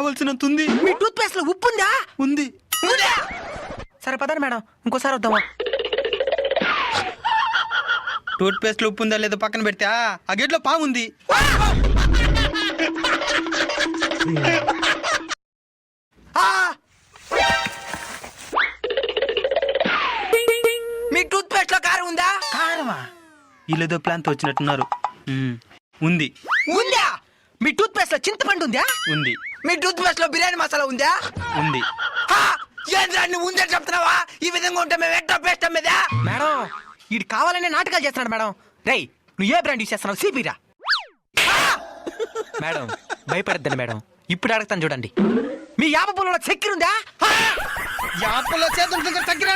కావాల్సినంత ఉంది. మీ tooth paste లో ఉప్పు ఉందా? ఉంది. సరే పదండి మేడం, ఇంకోసారి వద్దామా? టూత్ పేస్ట్ లో ఉప్పు ఉందా లేదో పక్కన పెడితే ఆ గేట్లో పాము ఉంది. మీ టూత్ పేస్ట్ లో కారం ఉందా? కారమా? వీళ్ళేదో ప్లాన్ తో వచ్చినట్టున్నారు. ఉంది. ఉందా? మీ టూత్ పేస్ట్ లో చింతపండు ఉందా? ఉంది. మీ టూత్ పేస్ట్ లో బిర్యానీ మసాలా ఉందా? ఉంది. ఏంద్రా నువ్వు ఉందే చెప్తున్నావా? ఈ విధంగా ఉంటే మేము ఎట్లా పేస్ట్ అమ్మేదా? మేడం వీడు కావాలనే నాటకాలు చేస్తున్నాడు మేడం. రేయ్ నువ్వు ఏ బ్రాండ్ యూస్ చేస్తున్నావు? సిపిరా. మేడం భయపడద్దండి మేడం, ఇప్పుడు అడుగుతాను చూడండి. మీ యాప పొలంలో చక్కెర ఉందా? యాపలో చేతులు చక్కెర